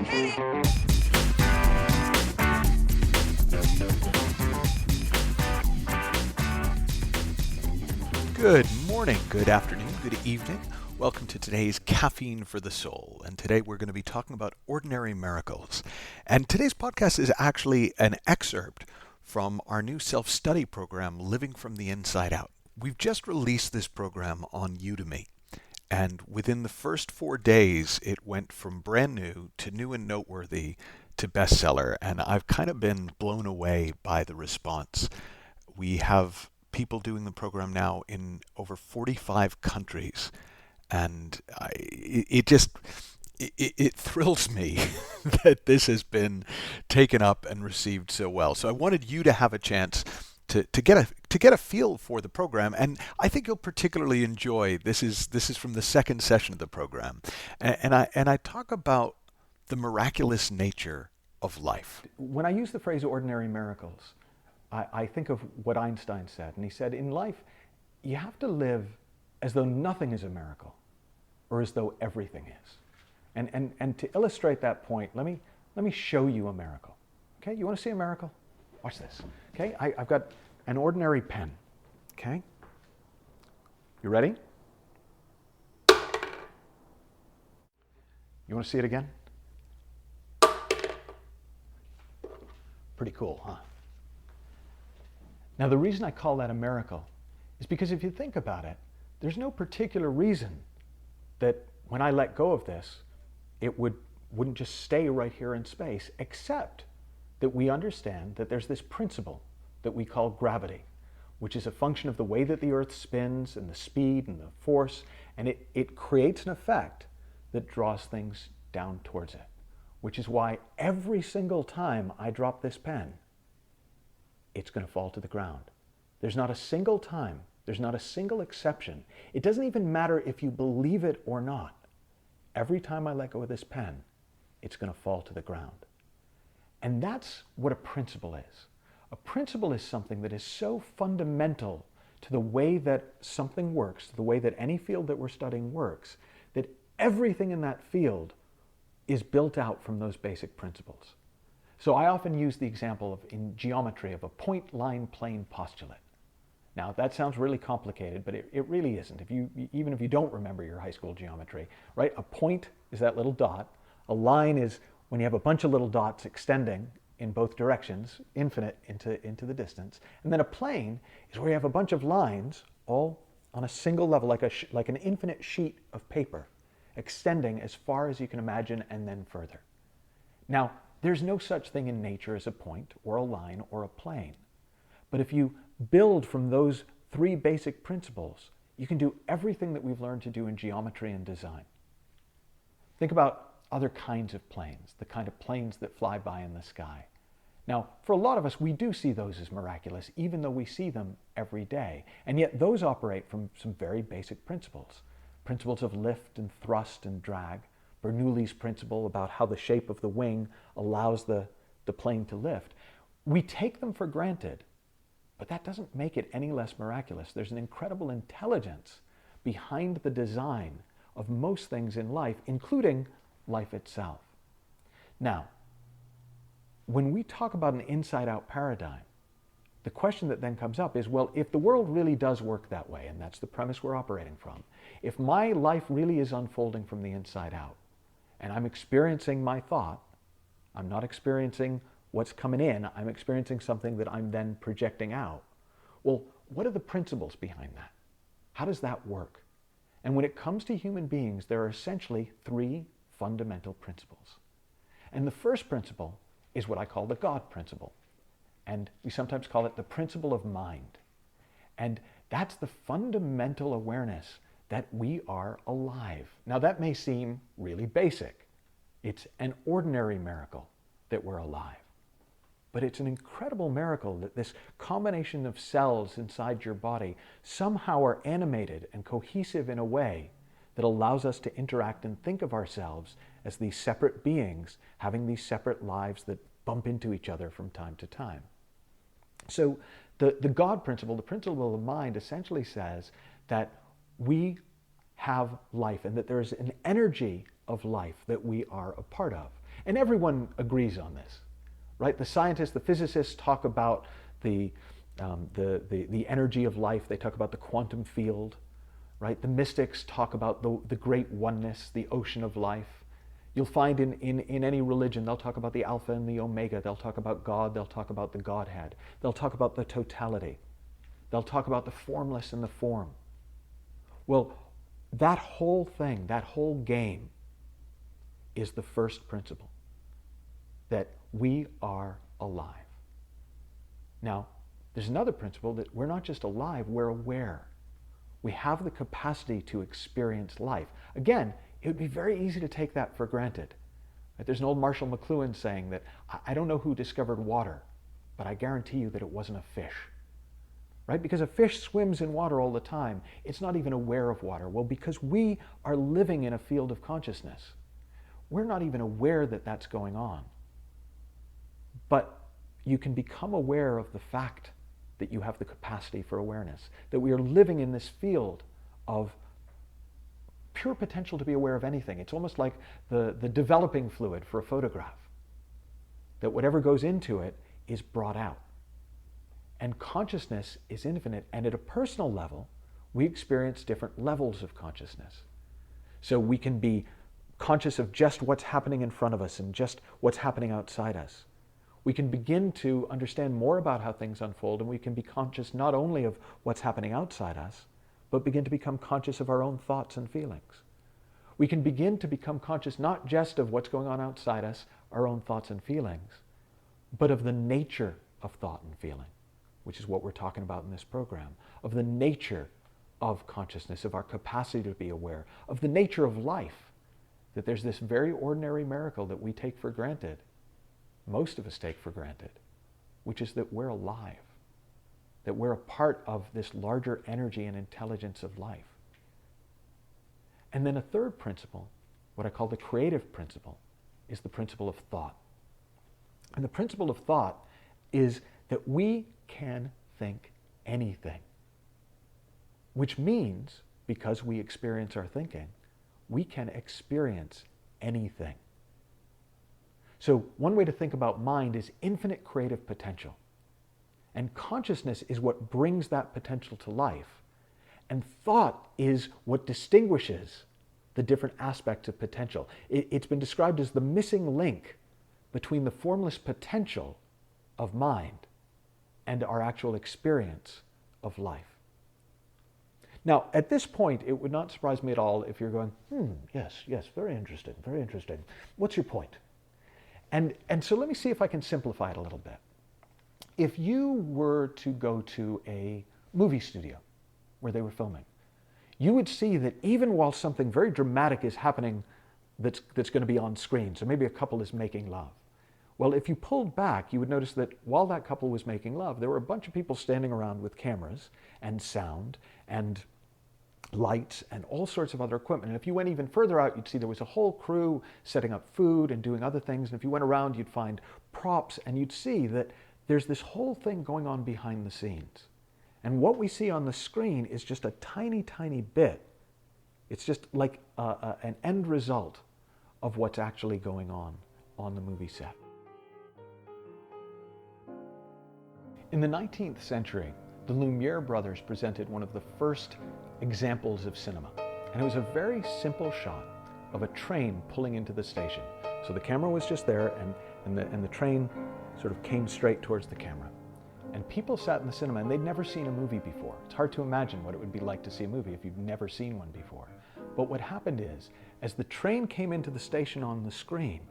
Good morning, good afternoon, good evening. Welcome to today's Caffeine for the Soul. And today we're going to be talking about ordinary miracles. And today's podcast is actually an excerpt from our new self-study program, Living from the Inside Out. We've just released this program on Udemy. And within the first 4 days, it went from brand new to new and noteworthy to bestseller. And I've kind of been blown away by the response. We have people doing the program now in over 45 countries, and it thrills me that this has been taken up and received so well. So I wanted you to have a chance to get a feel for the program, and I think you'll particularly enjoy. This is from the second session of the program, and I talk about the miraculous nature of life. When I use the phrase ordinary miracles, I think of what Einstein said, and he said, in life, you have to live as though nothing is a miracle, or as though everything is. And to illustrate that point, let me show you a miracle. Okay, you want to see a miracle? Watch this. Okay, I've got an ordinary pen. Okay, you ready? You want to see it again? Pretty cool, huh? Now, the reason I call that a miracle is because if you think about it, there's no particular reason that when I let go of this, it wouldn't just stay right here in space, except that we understand that there's this principle that we call gravity, which is a function of the way that the Earth spins and the speed and the force, and it creates an effect that draws things down towards it, which is why every single time I drop this pen, it's going to fall to the ground. There's not a single time, there's not a single exception. It doesn't even matter if you believe it or not. Every time I let go of this pen, it's going to fall to the ground. And that's what a principle is. A principle is something that is so fundamental to the way that something works, to the way that any field that we're studying works, that everything in that field is built out from those basic principles. So I often use the example in geometry of a point, line, plane postulate. Now that sounds really complicated, but it really isn't. Even if you don't remember your high school geometry, right? A point is that little dot. A line is when you have a bunch of little dots extending in both directions, infinite into the distance. And then a plane is where you have a bunch of lines all on a single level, like an infinite sheet of paper, extending as far as you can imagine and then further. Now, there's no such thing in nature as a point or a line or a plane. But if you build from those three basic principles, you can do everything that we've learned to do in geometry and design. Think about other kinds of planes, the kind of planes that fly by in the sky. Now, for a lot of us, we do see those as miraculous, even though we see them every day. And yet those operate from some very basic principles. Principles of lift and thrust and drag. Bernoulli's principle about how the shape of the wing allows the plane to lift. We take them for granted, but that doesn't make it any less miraculous. There's an incredible intelligence behind the design of most things in life, including life itself. Now, when we talk about an inside-out paradigm, the question that then comes up is, well, if the world really does work that way, and that's the premise we're operating from, if my life really is unfolding from the inside out, and I'm experiencing my thought, I'm not experiencing what's coming in, I'm experiencing something that I'm then projecting out. Well, what are the principles behind that? How does that work? And when it comes to human beings, there are essentially three fundamental principles. And the first principle is what I call the God principle. And we sometimes call it the principle of mind. And that's the fundamental awareness that we are alive. Now that may seem really basic. It's an ordinary miracle that we're alive. But it's an incredible miracle that this combination of cells inside your body somehow are animated and cohesive in a way that allows us to interact and think of ourselves as these separate beings having these separate lives that bump into each other from time to time. So the God principle, the principle of mind, essentially says that we have life and that there is an energy of life that we are a part of. And everyone agrees on this, right? The scientists, the physicists talk about the energy of life. They talk about the quantum field, right? The mystics talk about the great oneness, the ocean of life. You'll find in any religion, they'll talk about the Alpha and the Omega. They'll talk about God. They'll talk about the Godhead. They'll talk about the totality. They'll talk about the formless and the form. Well, that whole thing, that whole game is the first principle, that we are alive. Now, there's another principle that we're not just alive, we're aware. We have the capacity to experience life. Again, it would be very easy to take that for granted. Right? There's an old Marshall McLuhan saying that, I don't know who discovered water, but I guarantee you that it wasn't a fish. Right? Because a fish swims in water all the time. It's not even aware of water. Well, because we are living in a field of consciousness, we're not even aware that that's going on. But you can become aware of the fact that you have the capacity for awareness, that we are living in this field of pure potential to be aware of anything. It's almost like the developing fluid for a photograph, that whatever goes into it is brought out. And consciousness is infinite, and at a personal level, we experience different levels of consciousness. So we can be conscious of just what's happening in front of us and just what's happening outside us. We can begin to understand more about how things unfold, and we can be conscious not only of what's happening outside us, but begin to become conscious of our own thoughts and feelings. We can begin to become conscious not just of what's going on outside us, our own thoughts and feelings, but of the nature of thought and feeling, which is what we're talking about in this program, of the nature of consciousness, of our capacity to be aware, of the nature of life, that there's this very ordinary miracle that we take for granted, most of us take for granted, which is that we're alive, that we're a part of this larger energy and intelligence of life. And then a third principle, what I call the creative principle, is the principle of thought. And the principle of thought is that we can think anything, which means, because we experience our thinking, we can experience anything. So one way to think about mind is infinite creative potential. And consciousness is what brings that potential to life. And thought is what distinguishes the different aspects of potential. It's been described as the missing link between the formless potential of mind and our actual experience of life. Now, at this point, it would not surprise me at all if you're going, yes, very interesting, very interesting. What's your point? And so let me see if I can simplify it a little bit. If you were to go to a movie studio where they were filming, you would see that even while something very dramatic is happening that's going to be on screen, so maybe a couple is making love, well, if you pulled back, you would notice that while that couple was making love, there were a bunch of people standing around with cameras and sound and lights and all sorts of other equipment. And if you went even further out, you'd see there was a whole crew setting up food and doing other things. And if you went around, you'd find props, and you'd see that there's this whole thing going on behind the scenes. And what we see on the screen is just a tiny, tiny bit. It's just like an end result of what's actually going on the movie set. In the 19th century, the Lumiere brothers presented one of the first examples of cinema. And it was a very simple shot of a train pulling into the station. So the camera was just there, and the train sort of came straight towards the camera. And people sat in the cinema, and they'd never seen a movie before. It's hard to imagine what it would be like to see a movie if you've never seen one before. But what happened is, as the train came into the station on the screen,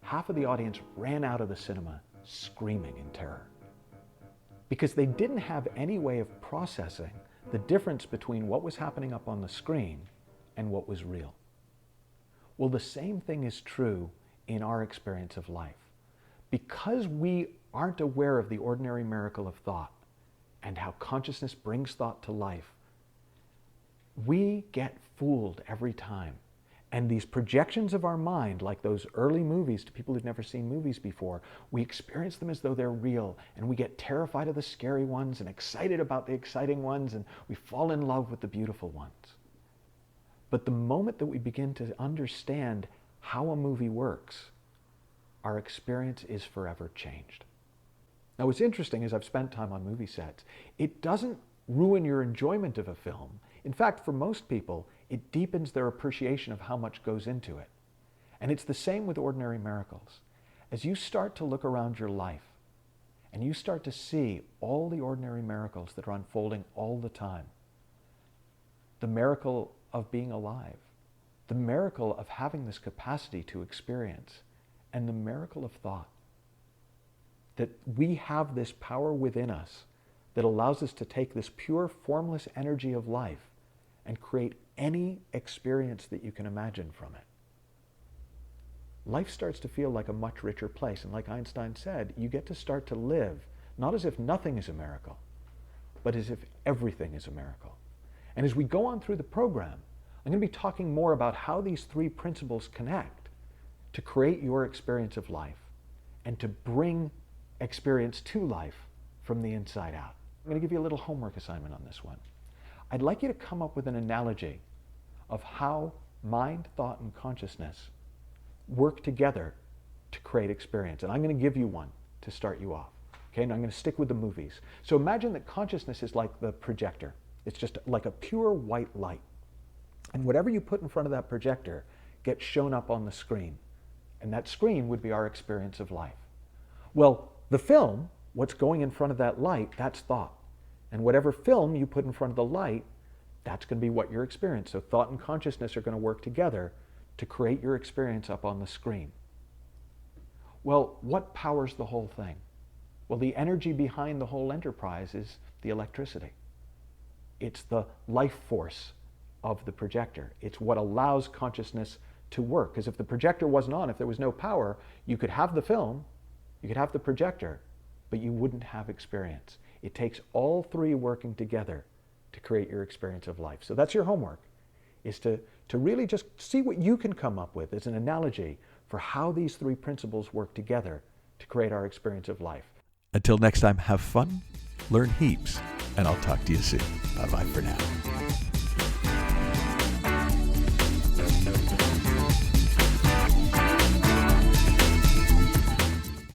half of the audience ran out of the cinema screaming in terror, because they didn't have any way of processing the difference between what was happening up on the screen and what was real. Well, the same thing is true in our experience of life. Because we aren't aware of the ordinary miracle of thought and how consciousness brings thought to life, we get fooled every time. And these projections of our mind, like those early movies to people who've never seen movies before, we experience them as though they're real, and we get terrified of the scary ones and excited about the exciting ones, and we fall in love with the beautiful ones. But the moment that we begin to understand how a movie works, our experience is forever changed. Now, what's interesting is I've spent time on movie sets. It doesn't ruin your enjoyment of a film. In fact, for most people, it deepens their appreciation of how much goes into it. And it's the same with ordinary miracles. As you start to look around your life and you start to see all the ordinary miracles that are unfolding all the time, the miracle of being alive, the miracle of having this capacity to experience, and the miracle of thought, that we have this power within us that allows us to take this pure, formless energy of life and create any experience that you can imagine from it. Life starts to feel like a much richer place. And like Einstein said, you get to start to live not as if nothing is a miracle, but as if everything is a miracle. And as we go on through the program, I'm going to be talking more about how these three principles connect to create your experience of life and to bring experience to life from the inside out. I'm going to give you a little homework assignment on this one. I'd like you to come up with an analogy of how mind, thought, and consciousness work together to create experience. And I'm going to give you one to start you off. Okay, and I'm going to stick with the movies. So imagine that consciousness is like the projector. It's just like a pure white light. And whatever you put in front of that projector gets shown up on the screen. And that screen would be our experience of life. Well, the film, what's going in front of that light, that's thought. And whatever film you put in front of the light, that's going to be what your experience. So thought and consciousness are going to work together to create your experience up on the screen. Well, what powers the whole thing? Well, the energy behind the whole enterprise is the electricity. It's the life force of the projector. It's what allows consciousness to work. Because if the projector wasn't on, if there was no power, you could have the film, you could have the projector, but you wouldn't have experience. It takes all three working together to create your experience of life. So that's your homework, is to really just see what you can come up with as an analogy for how these three principles work together to create our experience of life. Until next time, have fun, learn heaps, and I'll talk to you soon. Bye-bye for now.